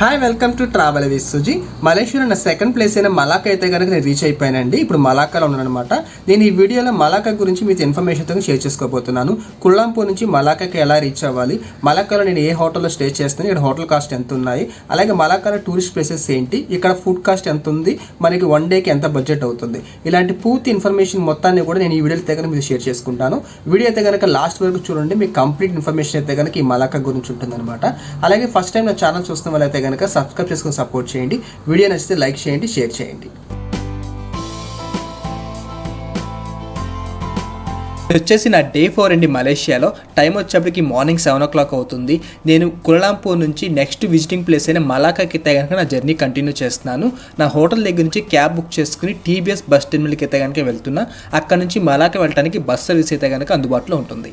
Hi welcome to travel with Suji. మలేషియాలో నా second place అయిన మలాకా అయితే కనుక నేను రీచ్ అయిపోయానండి. ఇప్పుడు మలాకాలో ఉన్నాను అనమాట. నేను ఈ వీడియోలో మలాకా గురించి మీతో ఇన్ఫర్మేషన్తో షేర్ చేసుకోబోతున్నాను. కుల్లాంపూర్ నుంచి మలాకాకి ఎలా రీచ్ అవ్వాలి, మలాకాలో నేను ఏ హోటల్లో స్టే చేస్తాను, ఇక్కడ హోటల్ కాస్ట్ ఎంత ఉన్నాయి, అలాగే మలాకాలో టూరిస్ట్ ప్లేసెస్ ఏంటి, ఇక్కడ ఫుడ్ కాస్ట్ ఎంత ఉంది, మనకి వన్ డేకి ఎంత బడ్జెట్ అవుతుంది, ఇలాంటి పూర్తి ఇన్ఫర్మేషన్ మొత్తాన్ని కూడా నేను ఈ వీడియోలో అయితే కనుక మీరు షేర్ చేసుకుంటాను. వీడియో అయితే కనుక లాస్ట్ వరకు చూడండి, మీకు కంప్లీట్ ఇన్ఫర్మేషన్ అయితే కనుక ఈ మలాకా గురించి ఉంటుందన్నమాట. అలాగే ఫస్ట్ టైం నా ఛానల్ చూస్తున్న వాళ్ళైతే కనుక సబ్స్క్రైబ్ చేసుకుని సపోర్ట్ చేయండి. వీడియో నచ్చితే లైక్ చేయండి, షేర్ చేయండి. వచ్చేసి నా డే 4 అండి. మలేషియాలో టైం వచ్చేప్పటికి మార్నింగ్ 7 o'clock అవుతుంది. నేను కులాలంపూర్ నుంచి నెక్స్ట్ విజిటింగ్ ప్లేస్ అయిన మలాకాకి అయితే కనుక నా జర్నీ కంటిన్యూ చేస్తున్నాను. నా హోటల్ దగ్గర నుంచి క్యాబ్ బుక్ చేసుకుని టీబీఎస్ బస్ టెర్మినల్కి అయితే కనుక వెళ్తున్నా. అక్కడ నుంచి మలాకా వెళ్ళడానికి బస్ సర్వీస్ అయితే కనుక అందుబాటులో ఉంటుంది.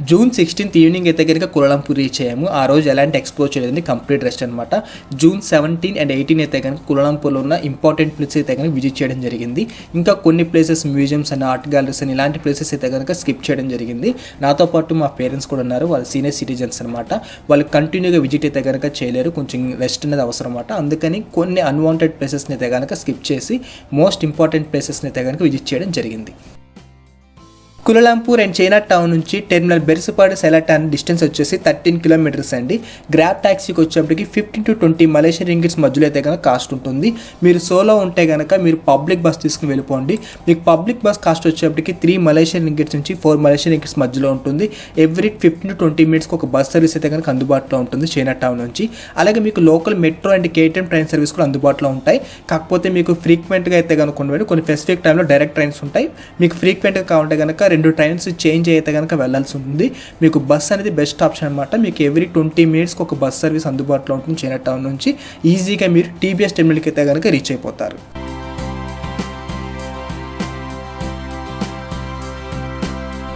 జూన్ 16th ఈవినింగ్ అయితే కనుక కులాలంపూర్ రీచ్ అయ్యాము. ఆ రోజు ఎలాంటి ఎక్స్ప్లోర్ చేయలేదండి, కంప్లీట్ రెస్ట్ అనమాట. జూన్ 17 and 18 అయితే కనుక కులాలంపూర్లో ఉన్న ఇంపార్టెంట్ ప్లేసెస్ అయితే కనుక విజిట్ చేయడం జరిగింది. ఇంకా కొన్ని ప్లేసెస్, మ్యూజియంస్ అని, ఆర్ట్ గ్యాలరీస్ అని, ఇలాంటి ప్లేసెస్ అయితే కనుక స్కిప్ చేయడం జరిగింది. నాతో పాటు మా పేరెంట్స్ కూడా ఉన్నారు, వాళ్ళు సీనియర్ సిటిజన్స్ అనమాట. వాళ్ళు కంటిన్యూగా విజిట్ అయితే కనుక చేయలేరు, కొంచెం రెస్ట్ అనేది అవసరం అనమాట. అందుకని కొన్ని అన్వాంటెడ్ ప్లేసెస్ని అయితే కనుక స్కిప్ చేసి మోస్ట్ ఇంపార్టెంట్ ప్లేసెస్ని అయితే కనుక విజిట్ చేయడం జరిగింది. కులాలంపూర్ అండ్ చైనా టౌన్ నుంచి టెర్మినల్ బెర్సుపాడు సెలాటాన్ డిస్టెన్స్ వచ్చేసి 13 kilometers అండి. గ్రాబ్ ట్యాక్సీకి వచ్చేప్పటికి 15 to 20 మలేషియన్ రింగిట్స్ మధ్యలో అయితే కనుక కాస్ట్ ఉంటుంది. మీరు సోలో ఉంటే కనుక మీరు పబ్లిక్ బస్ తీసుకుని వెళ్ళిపోండి. మీకు పబ్లిక్ బస్ కాస్ట్ వచ్చేప్పటికి 3 మలేషియన్ రింగిట్స్ నుంచి 4 మలేషియన్ రింగిట్స్ మధ్యలో ఉంటుంది. ఎవ్రీ 15 to 20 minutes ఒక బస్ సర్వీస్ అయితే కనుక అందుబాటులో ఉంటుంది చైనా టౌన్ నుంచి. అలాగే మీకు local metro and KTM train service కూడా అందుబాటులో ఉంటాయి. కాకపోతే మీకు ఫ్రీక్వెంట్గా అయితే కనుక ఉండవు, కొన్ని స్పెసిఫిక్ టైంలో డైరెక్ట్ ట్రైన్స్ ఉంటాయి. మీకు ఫ్రీక్వెంట్గా కావాలంటే కనుక 2 ట్రైన్స్ చేంజ్ అయితే కనుక వెళ్ళాల్సి ఉంటుంది. మీకు బస్ అనేది బెస్ట్ ఆప్షన్ అనమాట. మీకు ఎవ్రీ 20 minutes ఒక బస్ సర్వీస్ అందుబాటులో ఉంటుంది చైనా టౌన్ నుంచి. ఈజీగా మీరు టీబీఎస్ టెర్మినల్కి అయితే కనుక రీచ్ అయిపోతారు.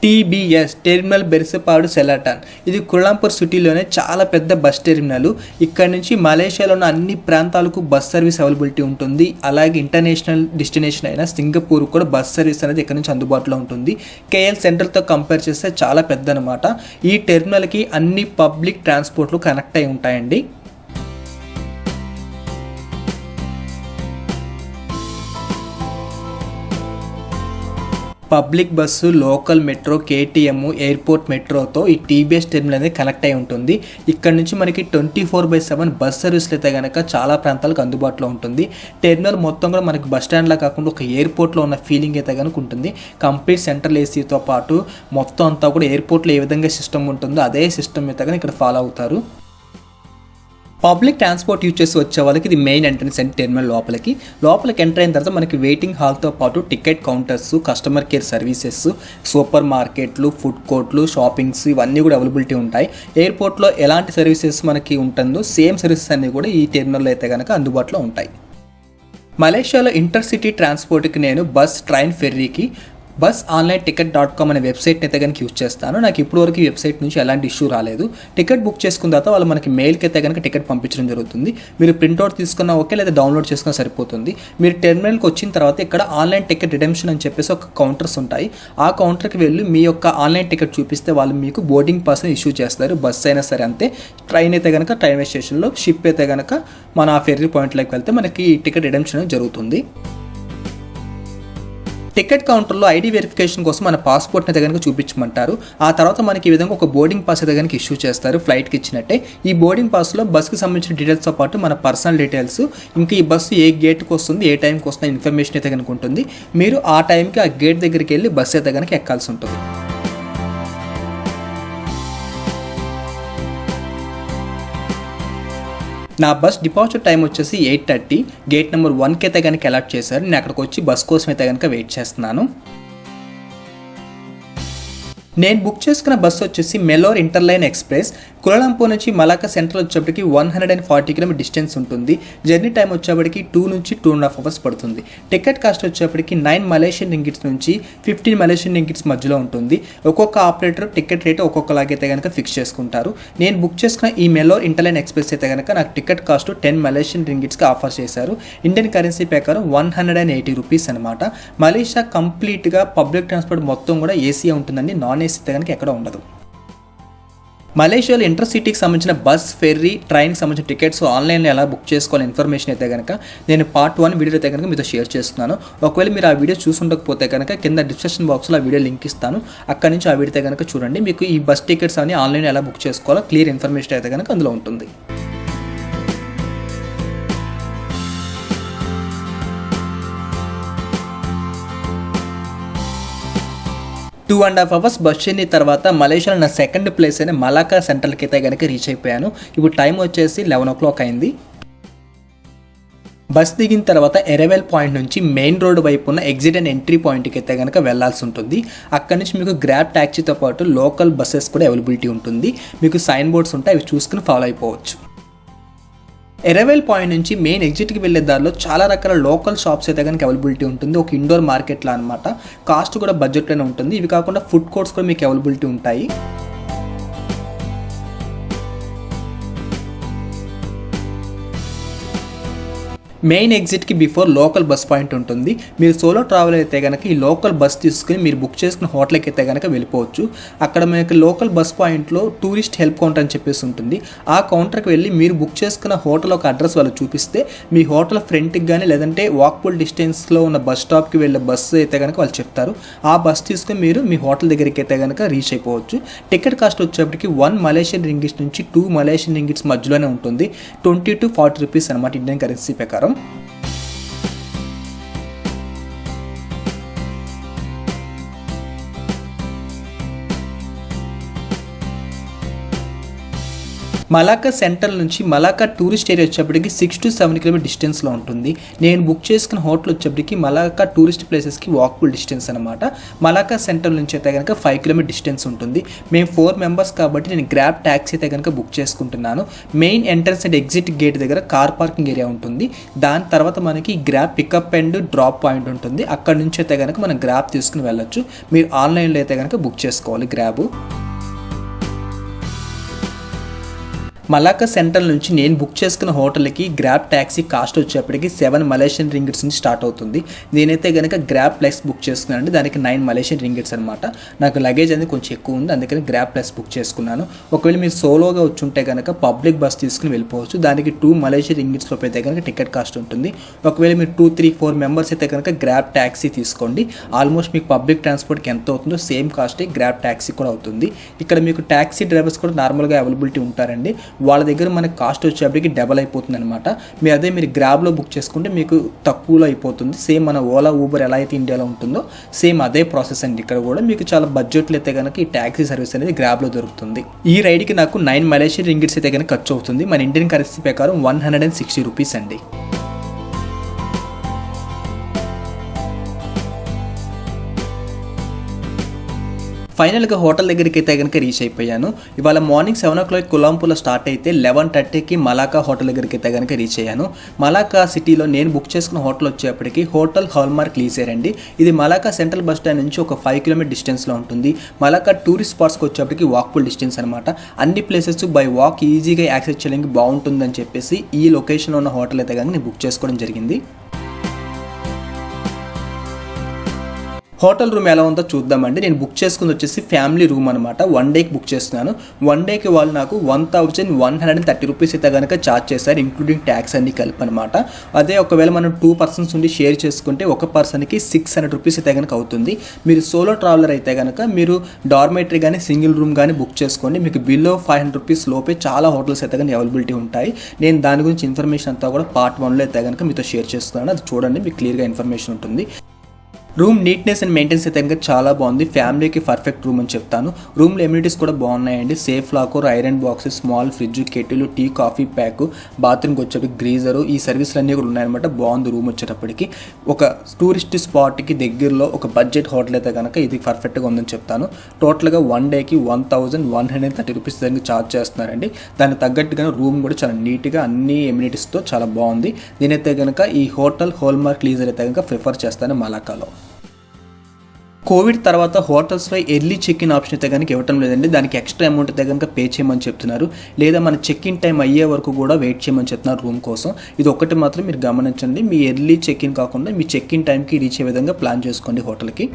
టీబీఎస్ టెర్మినల్ బెర్సుపాడు సెలాటాన్, ఇది కులాలంపూర్ సిటీలోనే చాలా పెద్ద బస్ టెర్మినల్. ఇక్కడ నుంచి మలేషియాలో ఉన్న అన్ని ప్రాంతాలకు బస్ సర్వీస్ అవైలబిలిటీ ఉంటుంది. అలాగే ఇంటర్నేషనల్ డెస్టినేషన్ అయిన సింగపూర్ కూడా బస్ సర్వీస్ అనేది ఇక్కడ నుంచి అందుబాటులో ఉంటుంది. కేఎల్ సెంట్రల్తో కంపేర్ చేస్తే చాలా పెద్ద అనమాట. ఈ టెర్మినల్కి అన్ని పబ్లిక్ ట్రాన్స్పోర్ట్లు కనెక్ట్ అయి ఉంటాయండి. Public bus, local metro, KTM, airport మెట్రోతో ఈ టీబీఎస్ టెర్మినల్ అనేది కనెక్ట్ అయి ఉంటుంది. ఇక్కడ నుంచి మనకి 24/7 బస్ సర్వీస్లు అయితే కనుక చాలా ప్రాంతాలకు అందుబాటులో ఉంటుంది. టెర్మినల్ మొత్తం కూడా మనకి బస్ స్టాండ్లా కాకుండా ఒక ఎయిర్పోర్ట్లో ఉన్న ఫీలింగ్ అయితే కనుక ఉంటుంది. కంప్లీట్ సెంట్రల్ ఏసీతో పాటు మొత్తం అంతా కూడా ఎయిర్పోర్ట్లో ఏ విధంగా సిస్టమ్ ఉంటుందో అదే సిస్టమ్ అయితే కనుక ఇక్కడ ఫాలో అవుతారు. పబ్లిక్ ట్రాన్స్పోర్ట్ యూజ్ చేసి వచ్చే వాళ్ళకి ఇది మెయిన్ ఎంట్రన్స్ అండ్ టెర్మినల్ లోపలికి ఎంటర్ అయిన తర్వాత మనకి వెయిటింగ్ హాల్తో పాటు ticket counters, customer care services, super మార్కెట్లు, ఫుడ్ కోర్ట్లు, షాపింగ్స్ ఇవన్నీ కూడా అవైలబిలిటీ ఉంటాయి. ఎయిర్పోర్ట్లో ఎలాంటి సర్వీసెస్ మనకి ఉంటుందో సేమ్ సర్వీసెస్ అన్నీ కూడా ఈ టెర్మినల్లో అయితే కనుక అందుబాటులో ఉంటాయి. మలేషియాలో ఇంటర్సిటీ ట్రాన్స్పోర్ట్కి నేను బస్, ట్రైన్, ఫెర్రీకి busonlineticket.com అనే వెబ్సైట్ని అయితే కనుక యూజ్ చేస్తాను. నాకు ఇప్పటివరకు ఈ వెబ్సైట్ నుంచి ఎలాంటి ఇష్యూ రాలేదు. టికెట్ బుక్ చేసుకున్న తర్వాత వాళ్ళు మనకి మెయిల్కి అయితే కనుక టికెట్ పంపించడం జరుగుతుంది. మీరు ప్రింట్అవుట్ తీసుకున్నా ఓకే, లేదా డౌన్లోడ్ చేసుకున్నా సరిపోతుంది. మీరు టెర్మినల్కి వచ్చిన తర్వాత ఇక్కడ ఆన్లైన్ టికెట్ రిడెంప్షన్ అని చెప్పేసి ఒక కౌంటర్స్ ఉంటాయి. ఆ కౌంటర్కి వెళ్ళి మీ యొక్క ఆన్లైన్ టికెట్ చూపిస్తే వాళ్ళు మీకు బోర్డింగ్ పాస్ ఇష్యూ చేస్తారు. బస్ అయినా సరే అంతే. ట్రైన్ అయితే కనుక రైల్వే స్టేషన్లో, షిప్ అయితే కనుక మన ఆ ఫెర్రీ పాయింట్లోకి వెళ్తే మనకి టికెట్ రిడెంప్షన్ జరుగుతుంది. టికెట్ కౌంటర్లో ఐడి వెరిఫికేషన్ కోసం మన పాస్పోర్ట్ని అయితే కనుక చూపించమంటారు. ఆ తర్వాత మనకి ఈ విధంగా ఒక బోర్డింగ్ పాస్ అయితే కనుక ఇష్యూ చేస్తారు, ఫ్లైట్కి ఇచ్చినట్టే. ఈ బోర్డింగ్ పాస్లో బస్కి సంబంధించిన డీటెయిల్స్తో పాటు మన పర్సనల్ డీటెయిల్స్, ఇంకా ఈ బస్సు ఏ గేట్కి వస్తుంది, ఏ టైంకి వస్తుంది ఇన్ఫర్మేషన్ అయితే కనుక ఉంటుంది. మీరు ఆ టైంకి ఆ గేట్ దగ్గరికి వెళ్ళి బస్సు అయితే కనుక ఎక్కాల్సి ఉంటుంది. నా బస్ డిపార్చర్ టైం వచ్చేసి 8:30. గేట్ నెంబర్ 1కి అయితే కనుక అలాట్ చేశారు. నేను అక్కడికి వచ్చి బస్ కోసం అయితే కనుక వెయిట్ చేస్తున్నాను. నేను బుక్ చేసుకున్న బస్సు వచ్చేసి మెలోర్ ఇంటర్లైన్ ఎక్స్ప్రెస్. కులాలంపూర్ నుంచి మలాకా సెంట్రల్ వచ్చేప్పటికి 140 km డిస్టెన్స్ ఉంటుంది. జర్నీ టైం వచ్చేప్పటికి 2 నుంచి 2.5 hours పడుతుంది. టికెట్ కాస్ట్ వచ్చేప్పటికి 9 మలేషియన్ రింగిట్స్ నుంచి 15 మలేషియన్ రింగిట్స్ మధ్యలో ఉంటుంది. ఒక్కొక్క ఆపరేటర్ టికెట్ రేట్ ఒక్కొక్కలాగైతే కనుక ఫిక్స్ చేసుకుంటారు. నేను బుక్ చేసుకున్న ఈ మెలోర్ ఇంటర్లైన్ ఎక్స్ప్రెస్ అయితే కనుక నాకు టికెట్ కాస్ట్ 10 మలేషియన్ రింగిట్స్కి ఆఫర్ చేశారు. ఇండియన్ కరెన్సీ ప్రకారం 180 రూపీస్ అనమాట. మలేషియా కంప్లీట్గా పబ్లిక్ ట్రాన్స్పోర్ట్ మొత్తం కూడా ఏసీ ఉంటుందండి, నాన్ ఏసీ అయితే కనుక ఎక్కడ ఉండదు. మలేషియాలో ఇంటర్సిటీకి సంబంధించిన బస్, ఫెర్రీ, ట్రైన్కి సంబంధించిన టికెట్స్ ఆన్లైన్లో ఎలా బుక్ చేసుకోవాలి ఇన్ఫర్మేషన్ అయితే కనుక నేను పార్ట్ 1 వీడియో అయితే కనుక మీతో షేర్ చేస్తున్నాను. ఒకవేళ మీరు ఆ వీడియో చూసుండకపోతే కనుక కింద డిస్క్రిప్షన్ బాక్స్లో ఆ వీడియో లింక్ ఇస్తాను. అక్కడి నుంచి ఆ వీడియో అయితే కనుక చూడండి. మీకు ఈ బస్ టికెట్స్ అని ఆన్లైన్లో ఎలా బుక్ చేసుకోవాలో క్లియర్ ఇన్ఫర్మేషన్ అయితే కనుక అందులో ఉంటుంది. 2.5 hours బస్ జర్నీ తర్వాత మలేషియాలో నా సెకండ్ ప్లేస్ అయిన మలాకా సెంట్రల్కి అయితే కనుక రీచ్ అయిపోయాను. ఇప్పుడు టైం వచ్చేసి 11 o'clock అయింది. బస్ దిగిన తర్వాత ఎరవేల్ పాయింట్ నుంచి మెయిన్ రోడ్ వైపు ఉన్న ఎగ్జిట్ అండ్ ఎంట్రీ పాయింట్కి అయితే కనుక వెళ్లాల్సి ఉంటుంది. అక్కడ నుంచి మీకు గ్రాబ్ ట్యాక్సీతో పాటు లోకల్ బస్సెస్ కూడా అవైలబిలిటీ ఉంటుంది. మీకు సైన్ బోర్డ్స్ ఉంటాయి, అవి చూసుకుని ఫాలో అయిపోవచ్చు. ఎరవేల్ పాయింట్ నుంచి మెయిన్ ఎగ్జిట్కి వెళ్ళే దారిలో చాలా రకాల లోకల్ షాప్స్ అయితే కనుక అవైలబిలిటీ ఉంటుంది. ఒక ఇండోర్ మార్కెట్లో అనమాట. కాస్ట్ కూడా బడ్జెట్లోనే ఉంటుంది. ఇవి కాకుండా ఫుడ్ కోర్ట్స్ కూడా మీకు అవైలబిలిటీ ఉంటాయి. మెయిన్ ఎగ్జిట్కి బిఫోర్ లోకల్ బస్ పాయింట్ ఉంటుంది. మీరు సోలో ట్రావెల్ అయితే కనుక ఈ లోకల్ బస్ తీసుకుని మీరు బుక్ చేసుకున్న హోటల్కి అయితే కనుక వెళ్ళిపోవచ్చు. అక్కడ మీకు లోకల్ బస్ పాయింట్లో టూరిస్ట్ హెల్ప్ కౌంటర్ అని చెప్పేసి ఉంటుంది. ఆ కౌంటర్కి వెళ్ళి మీరు బుక్ చేసుకున్న హోటల్ ఒక అడ్రస్ వాళ్ళు చూపిస్తే మీ హోటల్ ఫ్రంట్కి కానీ లేదంటే వాక్బుల్ డిస్టెన్స్లో ఉన్న బస్ స్టాప్కి వెళ్ళే బస్సు అయితే కనుక వాళ్ళు చెప్తారు. ఆ బస్ తీసుకుని మీరు మీ హోటల్ దగ్గరికి అయితే కనుక రీచ్ అయిపోవచ్చు. టికెట్ కాస్ట్ వచ్చేప్పటికి 1 మలేషియన్ రింగిట్స్ నుంచి 2 మలేషియన్ రింగిట్స్ మధ్యలోనే ఉంటుంది. 20 to 40 రూపీస్ అనమాట ఇండియన్ కరెన్సీ ప్రకారం. మలాకా సెంటర్ నుంచి మలాకా టూరిస్ట్ ఏరియా వచ్చేప్పటికి 6 to 7 కిలోమీటర్ డిస్టెన్స్లో ఉంటుంది. నేను బుక్ చేసుకున్న హోటల్ వచ్చేప్పటికి మలాకా టూరిస్ట్ ప్లేసెస్కి వాకబుల్ డిస్టెన్స్ అనమాట. మలాకా సెంటర్ నుంచి అయితే కనుక 5 కిలోమీటర్ డిస్టెన్స్ ఉంటుంది. మేము 4 members కాబట్టి నేను గ్రాబ్ ట్యాక్సీ అయితే కనుక బుక్ చేసుకుంటున్నాను. Main entrance and exit gate దగ్గర కార్ పార్కింగ్ ఏరియా ఉంటుంది. దాని తర్వాత మనకి grab pickup and drop point ఉంటుంది. అక్కడ నుంచి అయితే కనుక మనం గ్రాబ్ తీసుకుని వెళ్ళొచ్చు. మీరు ఆన్లైన్లో అయితే కనుక బుక్ చేసుకోవాలి గ్రాబ్. మలాకా సెంట్రల్ నుంచి నేను బుక్ చేసుకున్న హోటల్కి గ్రాబ్ ట్యాక్సీ కాస్ట్ వచ్చేప్పటికి 7 మలేషియన్ రింగిట్స్ నుంచి స్టార్ట్ అవుతుంది. నేనైతే కనుక గ్రాబ్ ప్లస్ బుక్ చేసుకున్నాను. దానికి 9 మలేషియన్ రింగిట్స్ అనమాట. నాకు లగేజ్ అనేది కొంచెం ఎక్కువ ఉంది, అందుకని గ్రాబ్ ప్లస్ బుక్ చేసుకున్నాను. ఒకవేళ మీరు సోలోగా వచ్చి ఉంటే కనుక పబ్లిక్ బస్ తీసుకుని వెళ్ళిపోవచ్చు. దానికి 2 మలేషియన్ రింగిట్స్ లోపు అయితే కనుక టికెట్ కాస్ట్ ఉంటుంది. ఒకవేళ మీరు 2, 3, 4 members అయితే కనుక గ్రాబ్ ట్యాక్సీ తీసుకోండి. ఆల్మోస్ట్ మీకు పబ్లిక్ ట్రాన్స్పోర్ట్కి ఎంత అవుతుందో సేమ్ కాస్టే గ్రాబ్ ట్యాక్సీ కూడా అవుతుంది. ఇక్కడ మీకు ట్యాక్సీ డ్రైవర్స్ కూడా నార్మల్గా అవైలబిలిటీ ఉంటారండి. వాళ్ళ దగ్గర మనకి కాస్ట్ వచ్చేప్పటికి డబల్ అయిపోతుంది అనమాట. మీరు గ్రాబ్లో బుక్ చేసుకుంటే మీకు తక్కువలో అయిపోతుంది. సేమ్ మన ఓలా, ఊబర్ ఎలా అయితే ఇండియాలో ఉంటుందో సేమ్ అదే ప్రాసెస్ అండి. ఇక్కడ కూడా మీకు చాలా బడ్జెట్లో అయితే కనుక ఈ ట్యాక్సీ సర్వీస్ అనేది గ్రాబ్లో దొరుకుతుంది. ఈ రైడ్కి నాకు 9 మలేషియన్ రింగిట్స్ అయితే కనుక ఖర్చు అవుతుంది. మన ఇండియన్ కరెన్సీ ప్రకారం 160 రూపీస్ అండి. ఫైనల్గా హోటల్ దగ్గరికి అయితే కనుక రీచ్ అయిపోయాను. ఇవాళ మార్నింగ్ 7 o'clock కులాంపూర్లో స్టార్ట్ అయితే 11:30కి మలాకా హోటల్ దగ్గరికి అయితే కనుక రీచ్ అయ్యాను. మలాకా సిటీలో నేను బుక్ చేసుకున్న హోటల్ వచ్చేప్పటికి హోటల్ హాల్మార్క్ లీజర్ అండి. ఇది మలాకా సెంట్రల్ బస్ స్టాండ్ నుంచి ఒక 5 కిలోమీటర్ డిస్టెన్స్లో ఉంటుంది. మలాకా టూరిస్ట్ స్పాట్స్కి వచ్చేప్పటికి వాక్బుల్ డిస్టెన్స్ అనమాట. అన్ని ప్లేసెస్ బై వాక్ ఈజీగా యాక్సెస్ చేయడానికి బాగుంటుందని చెప్పేసి ఈ లొకేషన్లో ఉన్న హోటల్ అయితే కనుక నేను బుక్ చేసుకోవడం జరిగింది. హోటల్ రూమ్ ఎలా ఉందో చూద్దామండి. నేను బుక్ చేసుకుంది వచ్చేసి ఫ్యామిలీ రూమ్ అనమాట. 1 డేకి బుక్ చేస్తున్నాను. 1 డేకి వాళ్ళు నాకు 1130 రూపీస్ అయితే కనుక ఛార్జ్ చేశారు, ఇంక్లూడింగ్ ట్యాక్స్ అన్ని కలిపి అనమాట. అదే ఒకవేళ మనం 2 persons ఉండి షేర్ చేసుకుంటే ఒక పర్సన్కి 600 రూపీస్ అయితే కనుక అవుతుంది. మీరు సోలో ట్రావెలర్ అయితే కనుక మీరు డార్మేటరీ కానీ సింగిల్ రూమ్ కానీ బుక్ చేసుకోండి. మీకు బిలో 500 రూపీస్ లోపే చాలా హోటల్స్ అయితే కనుక అవైలబిలిటీ ఉంటాయి. నేను దాని గురించి ఇన్ఫర్మేషన్ అంతా కూడా పార్ట్ 1లో అయితే కనుక మీతో షేర్ చేస్తున్నాను. అది చూడండి, మీకు క్లియర్గా ఇన్ఫర్మేషన్ ఉంటుంది. రూమ్ నీట్నెస్ అండ్ మెయింటెనెన్స్ అయితే కనుక చాలా బాగుంది. ఫ్యామిలీకి పర్ఫెక్ట్ రూమ్ అని చెప్తాను. రూమ్లో ఎమ్యూనిటీస్ కూడా బాగున్నాయండి. Safe locker, iron boxes, small fridge, kettle, tea, coffee pack, బాత్రూమ్కి వచ్చేటప్పటికి గ్రీజరు, ఈ సర్వీసులు అన్నీ కూడా ఉన్నాయన్నమాట. బాగుంది రూమ్ వచ్చేటప్పటికి. ఒక టూరిస్ట్ స్పాట్కి దగ్గరలో ఒక బడ్జెట్ హోటల్ అయితే కనుక ఇది పర్ఫెక్ట్గా ఉందని చెప్తాను. టోటల్గా 1 డేకి 1130 రూపీస్ దగ్గర ఛార్జ్ చేస్తున్నారండి. దానికి తగ్గట్టుగానే రూమ్ కూడా చాలా నీట్గా అన్ని ఎమ్యూనిటీస్తో చాలా బాగుంది. నేనైతే కనుక ఈ హోటల్ హాల్మార్క్ లీజర్ అయితే కనుక ప్రిఫర్ చేస్తాను మలాకాలో. కోవిడ్ తర్వాత హోటల్స్లో ఎర్లీ చెక్ ఇన్ ఆప్షన్ అయితే కనుక ఇవ్వటం లేదండి. దానికి ఎక్స్ట్రా అమౌంట్ అయితే కనుక పే చేయమని చెప్తున్నారు. లేదా మన చెక్ ఇన్ టైం అయ్యే వరకు కూడా వెయిట్ చేయమని చెప్తున్నారు రూమ్ కోసం. ఇది ఒకటి మాత్రం మీరు గమనించండి. మీ ఎర్లీ చెక్ ఇన్ కాకుండా మీ చెక్ ఇన్ టైంకి రీచ్ అయ్యే విధంగా ప్లాన్ చేసుకోండి హోటల్కి.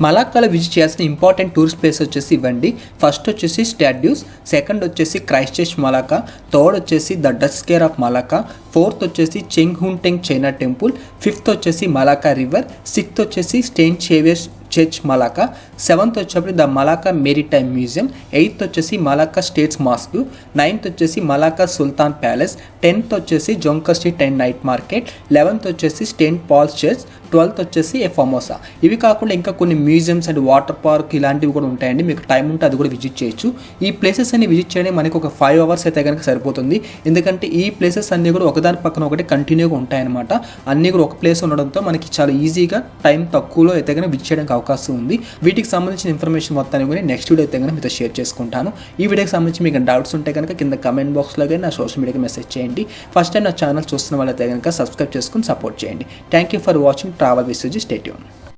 మలాక్కాలో విజిట్ చేయాల్సిన ఇంపార్టెంట్ టూరిస్ట్ ప్లేస్ వచ్చేసి ఇవ్వండి. ఫస్ట్ వచ్చేసి స్టాడ్యూస్, సెకండ్ వచ్చేసి క్రైస్ట్ చర్చ్ మలాక్కా, థర్డ్ వచ్చేసి the Dutch square of Malacca, fourth వచ్చేసి Cheng Hoon Teng China temple, fifth వచ్చేసి మలాక్కా రివర్, సిక్స్త్ వచ్చేసి Saint Saviour's church Malacca, seventh వచ్చేప్పుడు the Malacca maritime museum, eighth వచ్చేసి Malacca states mask, ninth వచ్చేసి మలాక్కా సుల్తాన్ palace, 10th వచ్చేసి Jonker street and night market, 11th వచ్చేసి Saint Paul's church, 12th వచ్చేసి ఏ ఫమోసా. ఇవి కాకుండా ఇంకా కొన్ని మ్యూజియంస్ అండ్ వాటర్ పార్క్ ఇలాంటివి కూడా ఉంటాయండి. మీకు టైం ఉంటే అది కూడా విజిట్ చేయొచ్చు. ఈ ప్లేసెస్ అన్ని విజిట్ చేయడానికి మనకి ఒక 5 hours అయితే కనుక సరిపోతుంది. ఎందుకంటే ఈ ప్లేసెస్ అన్నీ కూడా ఒకదాని పక్కన ఒకటి కంటిన్యూగా ఉంటాయన్నమాట. అన్నీ కూడా ఒక ప్లేస్ ఉండడంతో మనకి చాలా ఈజీగా టైం తక్కువలో అయితే కనుక విజిట్ చేయడానికి అవకాశం ఉంది. వీటికి సంబంధించిన ఇన్ఫర్మేషన్ మొత్తాన్ని కూడా నెక్స్ట్ వీడియో అయితే కనుక మీతో షేర్ చేసుకుంటాను. ఈ వీడియోకి సంబంధించి మీకు డౌట్స్ ఉంటే కనుక కింద కమెంట్ బాక్స్లో కానీ నా సోషల్ మీడియాకి మెసేజ్ చేయండి. ఫస్ట్ టైం నా ఛానల్ చూస్తున్న వాళ్ళైతే కనుక సబ్స్క్రైబ్ చేసుకుని సపోర్ట్ చేయండి. Thank you for watching travel with Suji. Stay tune.